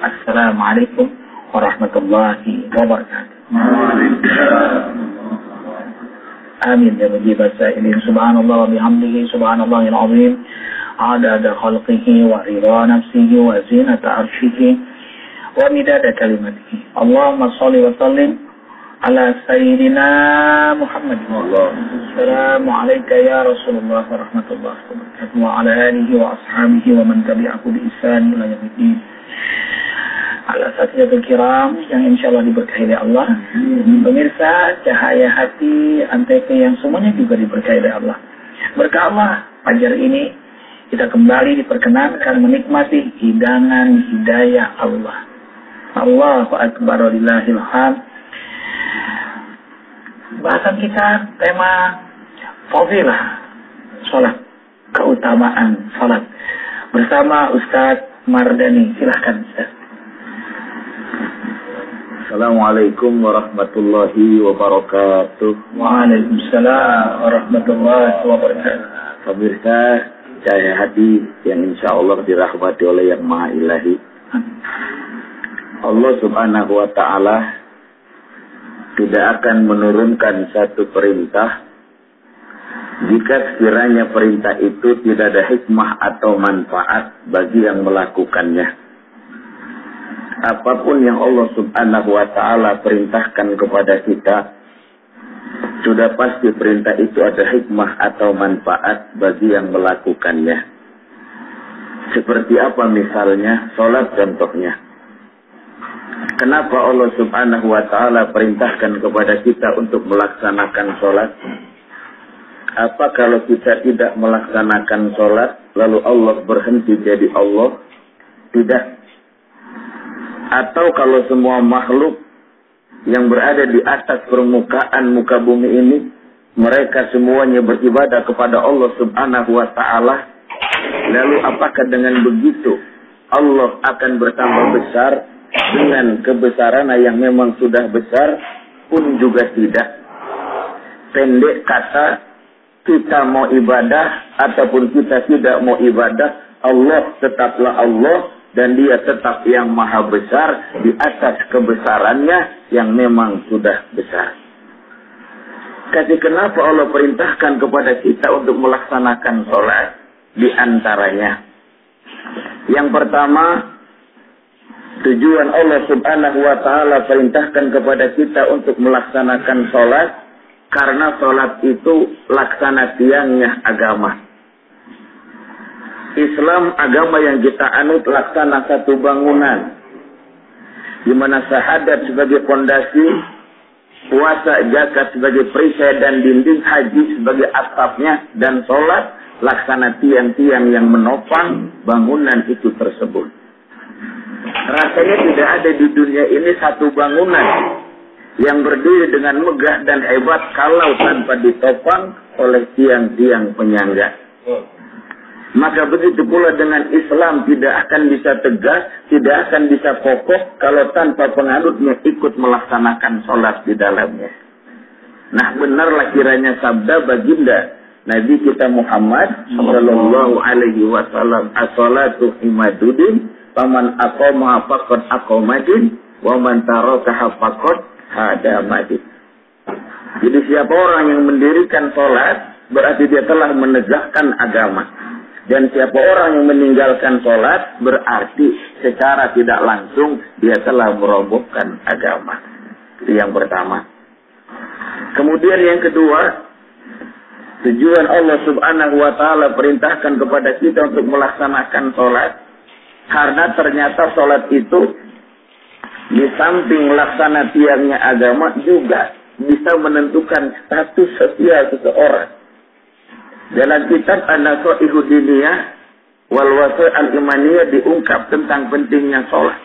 Assalamualaikum warahmatullahi wabarakatuh. Amin ya mujib as-sa'ilin. Subhanallah wa bihamdihi subhanallahil azim. Adada khalqihi wa ridha nafsihi wa zinata arshihi wa midada kalimatihi. Allahumma salli wa sallim ala sayyidina Muhammad. Assalamualaikum ya Rasulullah wa rahmatullahi wa barakatuh. Wa ala alihi wa ashabihi wa man tabi'ahu bi ihsan ila yaumil Al-Asatidatul Kiram yang insya Allah diberkahi oleh Allah. Pemirsa Cahaya Hati Antv yang semuanya juga diberkahi oleh Allah. Berkah Allah, fajar ini kita kembali diperkenankan menikmati hidangan hidayah Allah. Allahu Akbar walillahil hamd. Bahasan kita tema fadilah salat, keutamaan salat bersama Ustadz Mardani. Silahkan Ustadz. Assalamualaikum warahmatullahi wabarakatuh. Waalaikumsalam warahmatullahi wabarakatuh. Pemirsa Cahaya Hati yang insya Allah dirahmati oleh Yang Maha Ilahi. Allah Subhanahu wa Ta'ala tidak akan menurunkan satu perintah jika sekiranya perintah itu tidak ada hikmah atau manfaat bagi yang melakukannya. Apapun yang Allah Subhanahu wa Ta'ala perintahkan kepada kita, sudah pasti perintah itu ada hikmah atau manfaat bagi yang melakukannya. Seperti apa misalnya? Salat contohnya. Kenapa Allah Subhanahu wa Ta'ala perintahkan kepada kita untuk melaksanakan salat? Apa kalau kita tidak melaksanakan salat, lalu Allah berhenti jadi Allah? Tidak. Atau kalau semua makhluk yang berada di atas permukaan muka bumi ini, mereka semuanya beribadah kepada Allah Subhanahu wa Ta'ala, lalu apakah dengan begitu Allah akan bertambah besar dengan kebesaran yang memang sudah besar? Pun juga tidak. Pendek kata, kita mau ibadah ataupun kita tidak mau ibadah, Allah tetaplah Allah. Dan dia tetap yang maha besar di atas kebesarannya yang memang sudah besar. Jadi kenapa Allah perintahkan kepada kita untuk melaksanakan sholat? Di antaranya, yang pertama, tujuan Allah Subhanahu wa Ta'ala perintahkan kepada kita untuk melaksanakan sholat karena sholat itu laksana tiangnya agama. Islam agama yang kita anut laksana satu bangunan, di mana syahadat sebagai fondasi, puasa zakat sebagai perisai dan dinding, haji sebagai atapnya, dan sholat laksana tiang-tiang yang menopang bangunan itu tersebut. Rasanya tidak ada di dunia ini satu bangunan yang berdiri dengan megah dan hebat kalau tanpa ditopang oleh tiang-tiang penyangga. Maka begitu pula dengan Islam tidak akan bisa tegas, tidak akan bisa kokoh kalau tanpa penganutnya ikut melaksanakan sholat di dalamnya. Nah, benarlah kiranya sabda baginda Nabi kita Muhammad sallallahu alaihi wasallam, as-salatu imaduddin, faman aqama faqad aqamadin, wa man tarakaha faqad hadamadin. Jadi siapa orang yang mendirikan sholat, berarti dia telah menegakkan agama. Dan siapa orang yang meninggalkan sholat, berarti secara tidak langsung dia telah merobohkan agama. Itu yang pertama. Kemudian yang kedua, tujuan Allah Subhanahu wa Ta'ala perintahkan kepada kita untuk melaksanakan sholat, karena ternyata sholat itu di samping laksana tiangnya agama juga bisa menentukan status sosial seseorang. Dalam kitab An-Nasaihu Diniyah wal Wasai' al-Imaniyah diungkap tentang pentingnya sholat.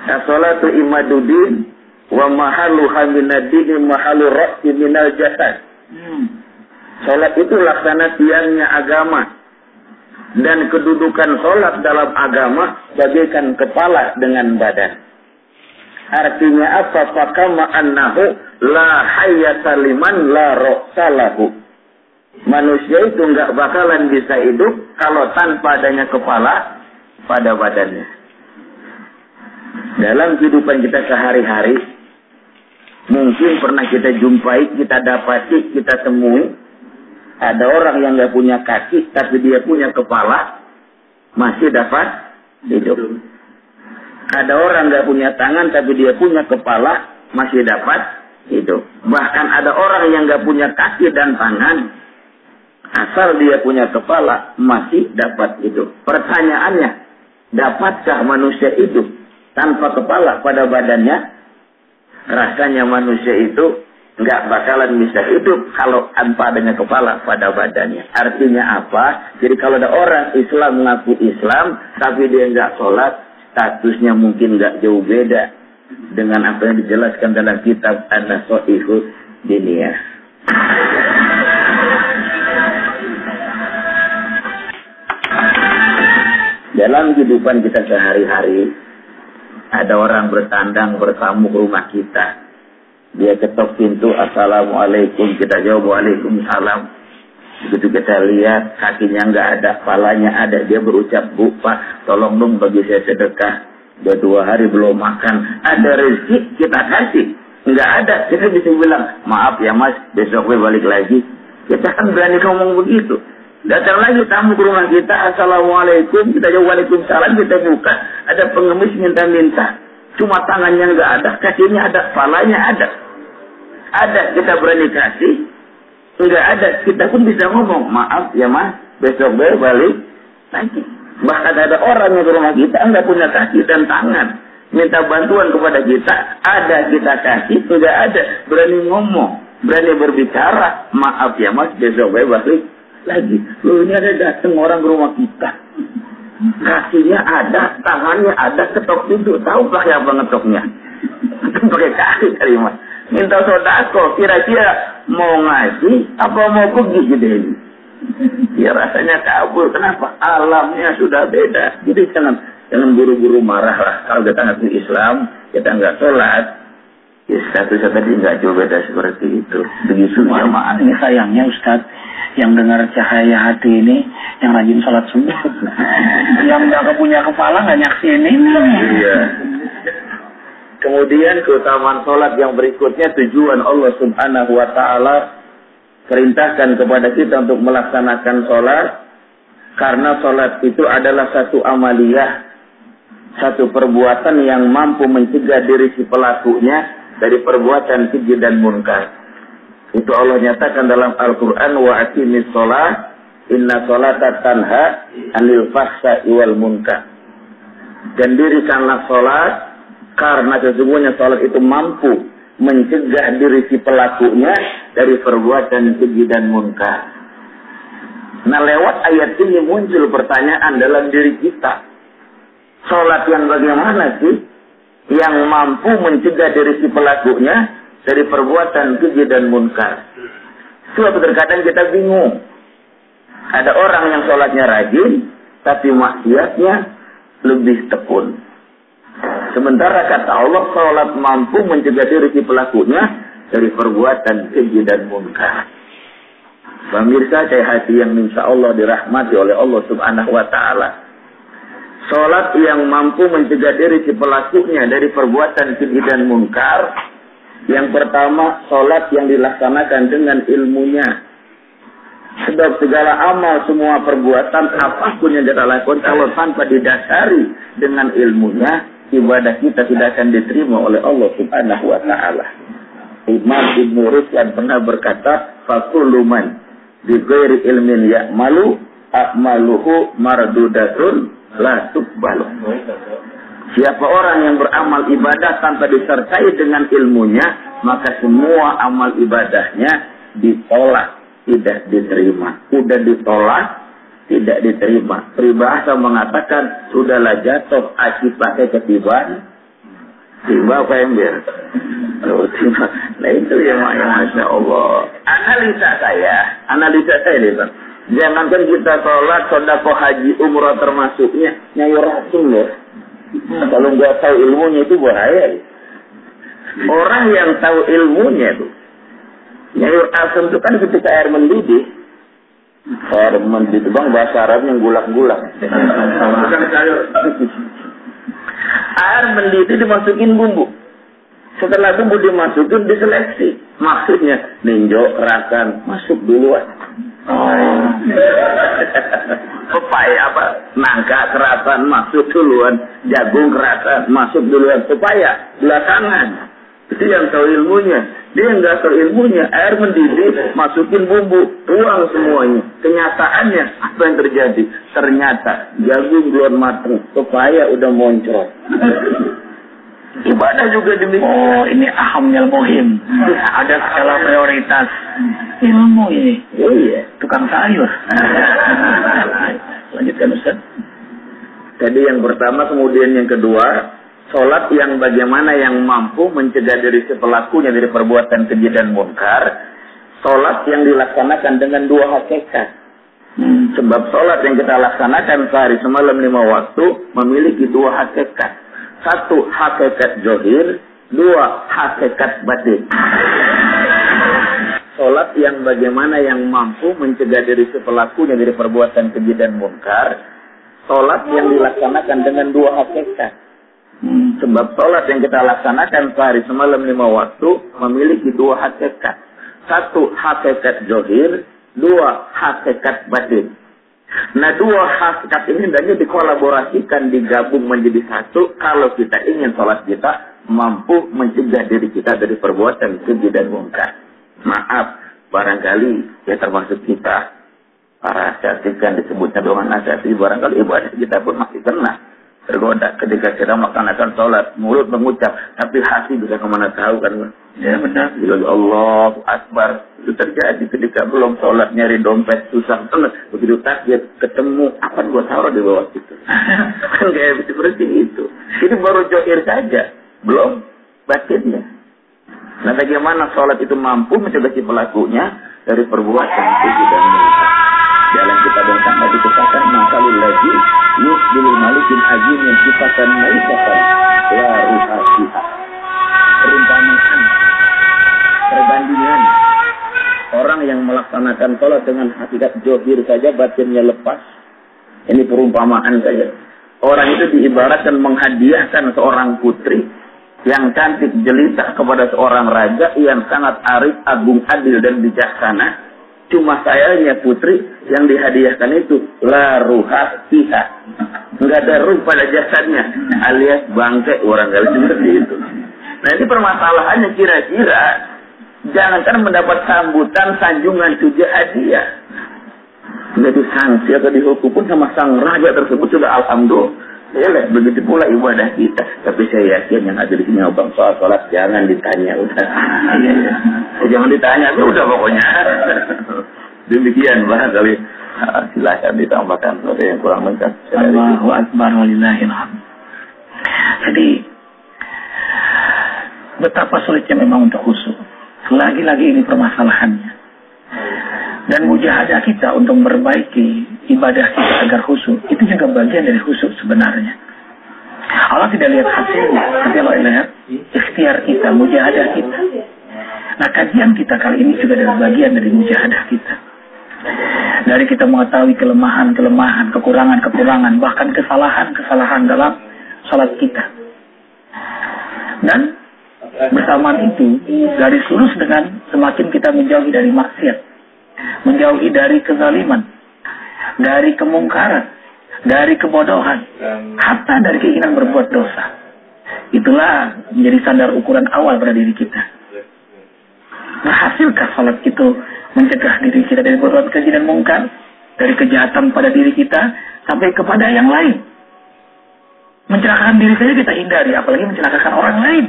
As-sholatu imaduddin wa mahaluha minad-dini mahalu ra'si minal jasad. Sholat itu laksana tiangnya agama. Dan kedudukan sholat dalam agama bagaikan kepala dengan badan. Artinya apa? Fakama annahu la hayyata liman la ra'sa lahu. Manusia itu nggak bakalan bisa hidup kalau tanpa adanya kepala pada badannya. Dalam kehidupan kita sehari-hari, mungkin pernah kita jumpai, kita dapati, kita temui, ada orang yang nggak punya kaki, tapi dia punya kepala, masih dapat hidup. Ada orang nggak punya tangan, tapi dia punya kepala, masih dapat hidup. Bahkan ada orang yang nggak punya kaki dan tangan, asal dia punya kepala, masih dapat hidup. Pertanyaannya, dapatkah manusia hidup tanpa kepala pada badannya? Rasanya manusia itu nggak bakalan bisa hidup kalau tanpa adanya kepala pada badannya. Artinya apa? Jadi kalau ada orang Islam mengaku Islam, tapi dia nggak sholat, statusnya mungkin nggak jauh beda dengan apa yang dijelaskan dalam kitab An-Nasaihu Diniyah. Dalam kehidupan kita sehari-hari, ada orang bertandang bertamu ke rumah kita. Dia ketok pintu, Assalamualaikum. Kita jawab, Waalaikumsalam. Begitu kita lihat, kakinya nggak ada, kepalanya ada. Dia berucap, Bu, Pak, tolong dong bagi saya sedekah. Udah 2 hari belum makan. Ada rezeki, kita kasih. Nggak ada, kita bisa bilang, maaf ya mas, besok gue balik lagi. Kita kan berani ngomong begitu. Datang lagi tamu ke rumah kita, Assalamualaikum, kita jawab Waalaikumsalam, kita buka, ada pengemis minta-minta, cuma tangannya nggak ada, kakinya ada, kepalanya ada. Ada, kita berani kasih, nggak ada, kita pun bisa ngomong, maaf ya mas, besok gue balik lagi. Bahkan ada orang yang ke rumah kita nggak punya kaki dan tangan, minta bantuan kepada kita, ada kita kasih, nggak ada, berani ngomong, berani berbicara, maaf ya mas, besok gue balik lagi. Loh, ini ada datang orang ke rumah kita, kakinya ada, tangannya ada, ketok pintu, tahu pakai apa ngetoknya? Pakai kaki kali mas. Minta sodako, kira-kira mau ngasih apa mau pergi gitu ini? Ya rasanya kabur. Kenapa? Alamnya sudah beda. Jadi jangan buru-buru marah lah. Kalau kita ngaku Islam, kita nggak sholat, ya statusnya tadi nggak jauh beda seperti itu. Begitu jamaah. Ini sayangnya Ustaz, yang dengar cahaya hati ini, yang rajin sholat subuh, yang nggak punya kepala nggak nyaksinin. Iya. Kemudian keutamaan sholat yang berikutnya, tujuan Allah Subhanahu Wa Taala perintahkan kepada kita untuk melaksanakan sholat, karena sholat itu adalah satu amaliyah, satu perbuatan yang mampu mencegah diri si pelakunya dari perbuatan keji dan munkar. Itu Allah nyatakan dalam Al-Quran, wa aqimis sholat, inna sholata tanha anil fahsya'i wal munkar. Dan dirikanlah sholat, karena sesungguhnya sholat itu mampu mencegah diri si pelakunya dari perbuatan keji dan munkar. Nah, lewat ayat ini muncul pertanyaan dalam diri kita. Sholat yang bagaimana sih yang mampu mencegah diri si pelakunya dari perbuatan keji dan munkar? Suatu terkadang kita bingung. Ada orang yang sholatnya rajin, tapi maksiatnya lebih tekun. Sementara kata Allah, sholat mampu mencegah diri si pelakunya dari perbuatan keji dan munkar. Pemirsa saya hati yang insya Allah dirahmati oleh Allah Subhanahu Wa Taala. Sholat yang mampu mencegah diri si pelakunya dari perbuatan keji dan munkar. Yang pertama, sholat yang dilaksanakan dengan ilmunya. Sebab segala amal, semua perbuatan, apapun yang kita lakukan, kalau tanpa didasari dengan ilmunya, ibadah kita tidak akan diterima oleh Allah Subhanahu Wa Taala. Imam Ibn Ruslan pernah berkata, "Fakullu man bi ghairi ilmin ya'malu a'maluhu mardudatun la tuqbalu." Siapa orang yang beramal ibadah tanpa disertai dengan ilmunya, maka semua amal ibadahnya ditolak, tidak diterima. Udah ditolak, tidak diterima. Peribahasa mengatakan, sudahlah jatuh aci pakai ketiban, tiba apa ember. Nah itu yang Masya Allah. Analisa saya nih Bang. Jangankan kita sholat, sedekah, haji, umrah termasuknya, Nyai Rasul loh. Kalau nggak tahu ilmunya itu bahaya. Orang yang tahu ilmunya itu, nyayur asam itu kan ketika air mendidih. Air mendidih Bang, bahasa Arabnya gulak-gulak. Air mendidih dimasukin bumbu. Setelah bumbu dimasukin diseleksi. Maksudnya ninjo kerasan masuk duluan. Supaya apa? Nangka kerasan masuk duluan, jagung kerasan masuk duluan, supaya belakangan. Itu yang tahu ilmunya. Dia nggak tahu ilmunya. Air mendidih, masukin bumbu, tuang semuanya. Kenyataannya apa yang terjadi? Ternyata jagung belum matang, supaya udah moncrot. Ibadah juga demikian. Oh, ini ahamnya muhim. Ada skala prioritas ilmu ini. Oh iya. Tukang sayur. Lanjutkan Ustaz. Tadi yang pertama, kemudian yang kedua, sholat yang bagaimana yang mampu mencegah diri si pelakunya dari perbuatan keji dan munkar. Sholat yang dilaksanakan dengan dua hakikat. Sebab sholat yang kita laksanakan sehari semalam 5 waktu memiliki dua hakikat. Satu, hakikat zohir. Dua, hakikat batin. Sholat yang bagaimana yang mampu mencegah diri si pelakunya dari perbuatan keji dan munkar. Sholat yang dilaksanakan dengan dua hakikat. Sebab sholat yang kita laksanakan sehari semalam 5 waktu memiliki dua hakikat. Satu, hakikat zohir. Dua, hakikat batin. Nah, dua hakikat ini hendaknya dikolaborasikan, digabung menjadi satu kalau kita ingin sholat kita mampu mencegah diri kita dari perbuatan keji dan munkar. Maaf, barangkali ya termasuk kita para asyati kan disebutnya doang asyati, barangkali ibadah kita pun masih kena tergoda ketika kita melaksanakan sholat, mulut mengucap tapi hati bisa kemana tahu kan. Ya benar, bila Allah Akbar itu terjadi ketika belum sholat, nyari dompet susah banget, begitu takbir ketemu apa gua taruh di bawah itu. Kan kayak seperti itu. Ini baru johir saja, belum batinnya. Nah, bagaimana sholat itu mampu mencegah si pelakunya dari perbuatan keji dan munkar. Jalan kita dan tangga dikatakan masalul lagi yusbilul malikin azim yang sifatkan maisatan la ruhasiha. Perumpamaan, perbandingan orang yang melaksanakan sholat dengan hakikat johir saja, batinnya lepas. Ini perumpamaan saja. Orang itu diibaratkan menghadiahkan seorang putri yang cantik jelita kepada seorang raja yang sangat arif, agung, adil dan bijaksana. Cuma sayangnya putri yang dihadiahkan itu la ruha fiha. Enggak ada ruh pada jasadnya, alias bangke orang kali seperti itu. Nah, ini permasalahannya, kira-kira jangankan mendapat sambutan, sanjungan, puja, hadiah. Menjadi sanksi atau dihukum pun sama sang raja tersebut sudah alhamdulillah. Ya, begitu pula ibadah kita. Tapi saya yakin yang ada di sini Abang soal sholat jangan ditanya udah. Jangan ditanya, udah pokoknya. Demikian barangkali silakan ditambahkan ada yang kurang lengkap. Allahu Akbar walillahil hamd. Jadi betapa sulitnya memang untuk khusyuk. Lagi-lagi ini permasalahannya. Dan mujahadah kita untuk memperbaiki ibadah kita agar khusyuk, itu juga bagian dari khusyuk sebenarnya. Allah tidak lihat hasilnya, tapi Allah lihat ikhtiar kita, mujahadah kita. Nah, kajian kita kali ini juga adalah bagian dari mujahadah kita. Dari kita mengetahui kelemahan-kelemahan, kekurangan-kekurangan, bahkan kesalahan-kesalahan dalam salat kita. Dan bersamaan itu, garis lurus dengan semakin kita menjauhi dari maksiat, menjauhi dari kezaliman, dari kemungkaran, dari kebodohan, hatta dari keinginan berbuat dosa. Itulah menjadi standar ukuran awal pada diri kita. Nah, hasilkah salat itu mencegah diri kita dari berbuat keji dan mungkar, dari kejahatan pada diri kita sampai kepada yang lain? Mencelakakan diri saja kita hindari, apalagi mencelakakan orang lain.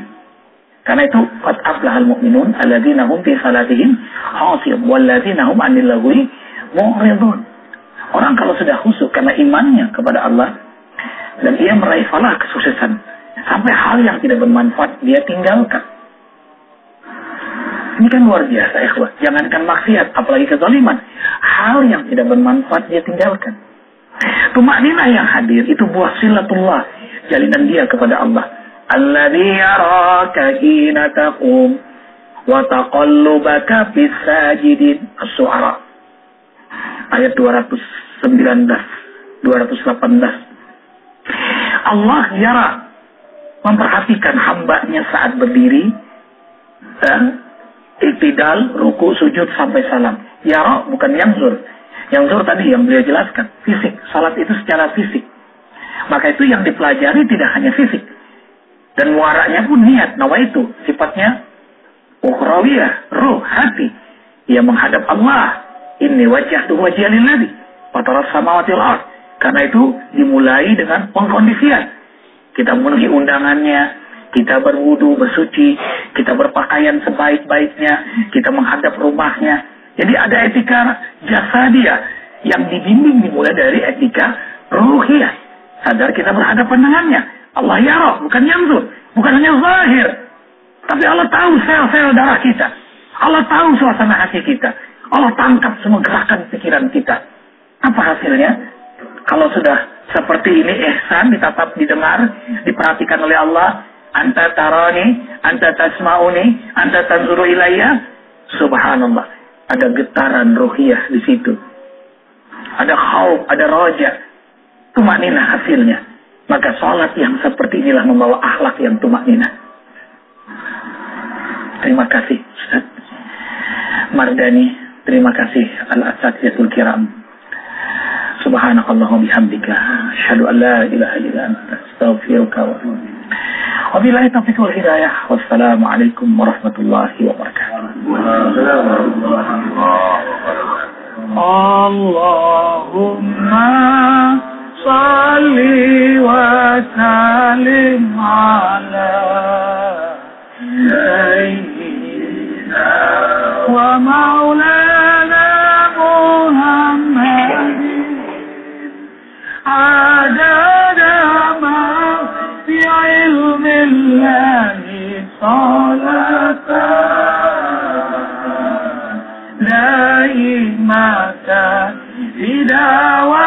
Karena itu qad aflahal mu'minun alladzina hum fi salatihim khashi'un walladzina hum 'anil lagwi mu'ridun. Orang kalau sudah khusyuk karena imannya kepada Allah dan ia meraih falah kesuksesan, sampai hal yang tidak bermanfaat dia tinggalkan. Ini kan luar biasa, ikhwah. Jangankan maksiat, apalagi kezaliman, hal yang tidak bermanfaat dia tinggalkan. Tumakninah yang hadir itu buah silatullah, jalinan dia kepada Allah. Alladzi yaraka hina taqum wa taqallubaka fis sajidin. Asy-Syu'ara ayat 219 218. Allah yara, memperhatikan hambanya saat berdiri, iktidal, ruku, sujud sampai salam. Yara bukan yanzur. Yanzur tadi yang beliau jelaskan, fisik. Salat itu secara fisik. Maka itu yang dipelajari tidak hanya fisik. Dan muaranya pun niat, nawaitu. Sifatnya ukhrawiyah, ruh, hati. Ia menghadap Allah. Inni wajjahtu wajhiya lillazi fataras samawati wal ardh. Karena itu dimulai dengan pengkondisian. Kita memenuhi undangannya, kita berwudu, bersuci, kita berpakaian sebaik-baiknya, kita menghadap rumahnya. Jadi ada etika jasadiyah yang dibimbing dimulai dari etika ruhiyah. Sadar kita berhadapan dengannya. Allah yara, bukan yanzur, bukan hanya zahir. Tapi Allah tahu sel-sel darah kita. Allah tahu suasana hati kita. Allah tangkap semua gerakan pikiran kita. Apa hasilnya? Kalau sudah seperti ini ihsan, ditatap, didengar, diperhatikan oleh Allah, anta tarani, anta tasma'uni, anta tanzuru ilayya, subhanallah, ada getaran ruhiyah di situ. Ada khauf, ada roja, tumakninah hasilnya. Maka sholat yang seperti inilah membawa akhlak yang tumakninah. Terima kasih Ustaz Mardani, terima kasih al-asatiyatul kiram. Subhanakallahumma bihamdika asyhadu an la ilaha illa anta astaghfiruka wa atubu ilaik. Wabillahi taufiq wal hidayah. Wassalamu alaikum warahmatullahi wabarakatuh. Allahumma salli wa sallim ala sayyidina wa maulana Muhammadin adada ma fi ilmillahi salatan daimatan bidawah